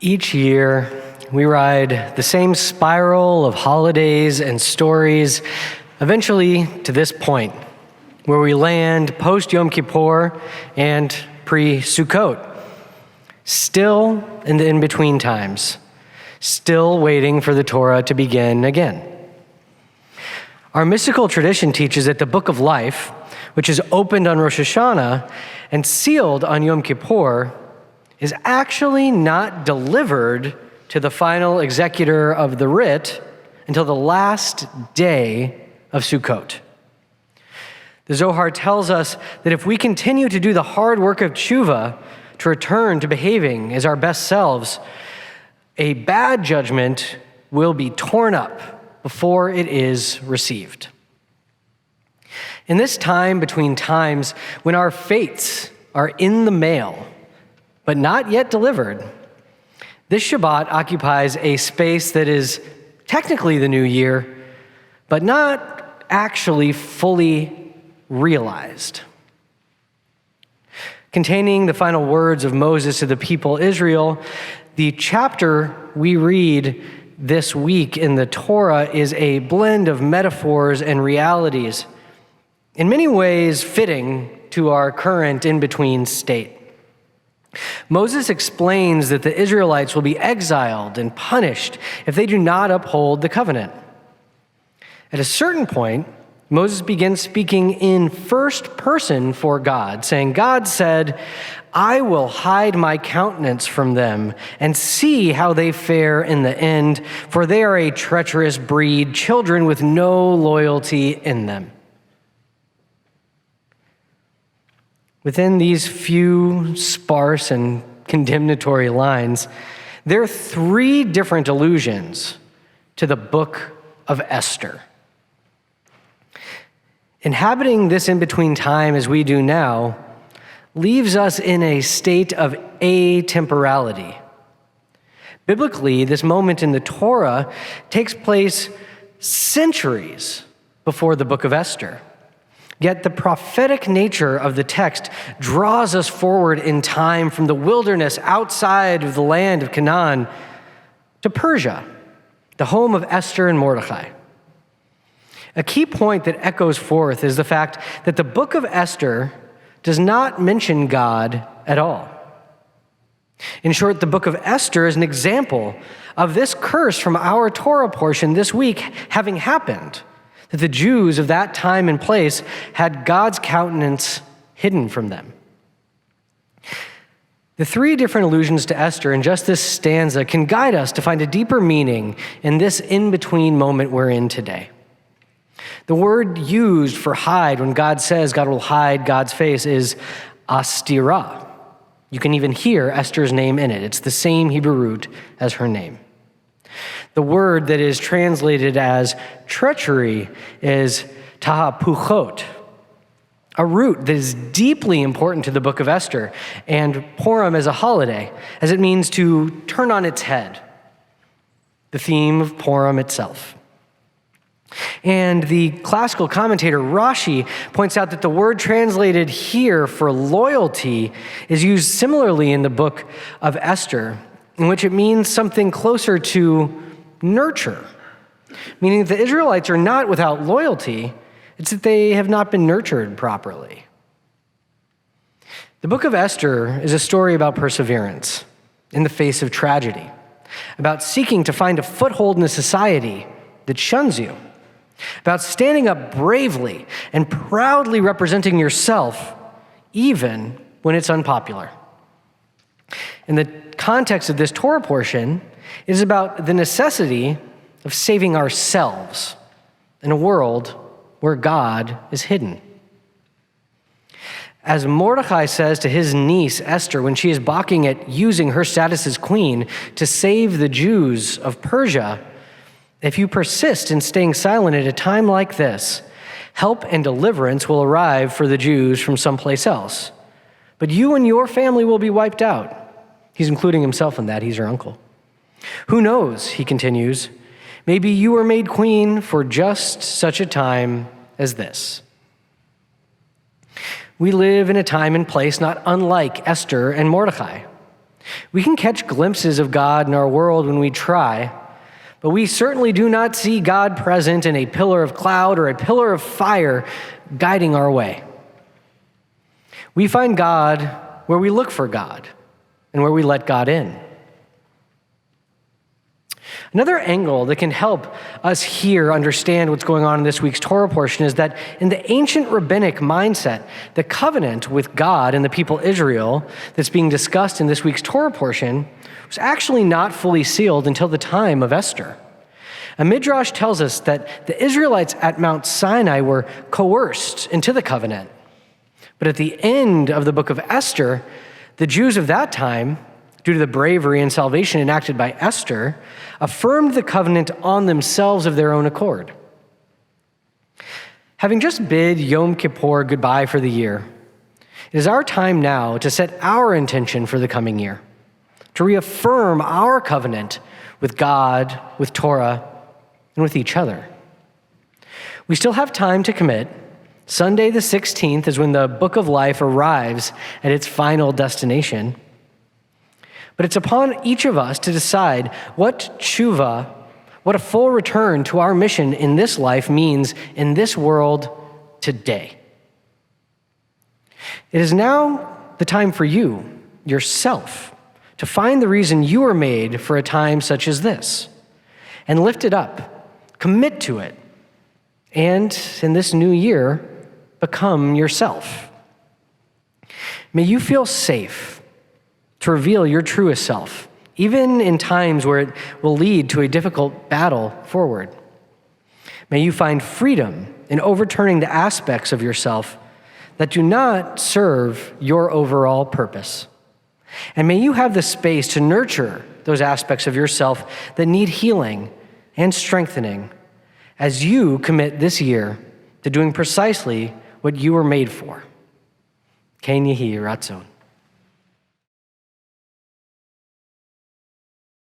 Each year, we ride the same spiral of holidays and stories, eventually to this point, where we land post-Yom Kippur and pre-Sukkot, still in the in-between times, still waiting for the Torah to begin again. Our mystical tradition teaches that the Book of Life, which is opened on Rosh Hashanah and sealed on Yom Kippur, is actually not delivered to the final executor of the writ until the last day of Sukkot. The Zohar tells us that if we continue to do the hard work of tshuva, to return to behaving as our best selves, a bad judgment will be torn up before it is received. In this time between times when our fates are in the mail, but not yet delivered, this Shabbat occupies a space that is technically the new year, but not actually fully realized. Containing the final words of Moses to the people Israel, the chapter we read this week in the Torah is a blend of metaphors and realities, in many ways fitting to our current in-between state. Moses explains that the Israelites will be exiled and punished if they do not uphold the covenant. At a certain point, Moses begins speaking in first person for God, saying, God said, I will hide my countenance from them and see how they fare in the end, for they are a treacherous breed, children with no loyalty in them. Within these few sparse and condemnatory lines, there are three different allusions to the book of Esther. Inhabiting this in-between time as we do now leaves us in a state of atemporality. Biblically, this moment in the Torah takes place centuries before the book of Esther. Yet the prophetic nature of the text draws us forward in time from the wilderness outside of the land of Canaan to Persia, the home of Esther and Mordecai. A key point that echoes forth is the fact that the book of Esther does not mention God at all. In short, the book of Esther is an example of this curse from our Torah portion this week having happened, that the Jews of that time and place had God's countenance hidden from them. The three different allusions to Esther in just this stanza can guide us to find a deeper meaning in this in-between moment we're in today. The word used for hide when God says God will hide God's face is astirah. You can even hear Esther's name in it. It's the same Hebrew root as her name. The word that is translated as treachery is tahapuchot, a root that is deeply important to the book of Esther, and Purim as a holiday, as it means to turn on its head, the theme of Purim itself. And the classical commentator Rashi points out that the word translated here for loyalty is used similarly in the book of Esther, in which it means something closer to nurture, meaning that the Israelites are not without loyalty, it's that they have not been nurtured properly. The book of Esther is a story about perseverance in the face of tragedy, about seeking to find a foothold in a society that shuns you, about standing up bravely and proudly representing yourself, even when it's unpopular. In the context of this Torah portion, it is about the necessity of saving ourselves in a world where God is hidden. As Mordecai says to his niece Esther when she is balking at using her status as queen to save the Jews of Persia, if you persist in staying silent at a time like this, help and deliverance will arrive for the Jews from someplace else. But you and your family will be wiped out. He's including himself in that. He's your uncle. Who knows, he continues, maybe you were made queen for just such a time as this. We live in a time and place not unlike Esther and Mordecai. We can catch glimpses of God in our world when we try, but we certainly do not see God present in a pillar of cloud or a pillar of fire guiding our way. We find God where we look for God and where we let God in. Another angle that can help us here understand what's going on in this week's Torah portion is that in the ancient rabbinic mindset, the covenant with God and the people Israel that's being discussed in this week's Torah portion was actually not fully sealed until the time of Esther. A midrash tells us that the Israelites at Mount Sinai were coerced into the covenant. But at the end of the book of Esther, the Jews of that time, due to the bravery and salvation enacted by Esther, affirmed the covenant on themselves of their own accord. Having just bid Yom Kippur goodbye for the year, it is our time now to set our intention for the coming year, to reaffirm our covenant with God, with Torah, and with each other. We still have time to commit. Sunday the 16th is when the book of life arrives at its final destination. But it's upon each of us to decide what tshuva, what a full return to our mission in this life means in this world today. It is now the time for you, yourself, to find the reason you were made for a time such as this, and lift it up, commit to it, and in this new year, become yourself. May you feel safe to reveal your truest self, even in times where it will lead to a difficult battle forward. May you find freedom in overturning the aspects of yourself that do not serve your overall purpose. And may you have the space to nurture those aspects of yourself that need healing and strengthening as you commit this year to doing precisely what you were made for. Ken Yehi Ratzon.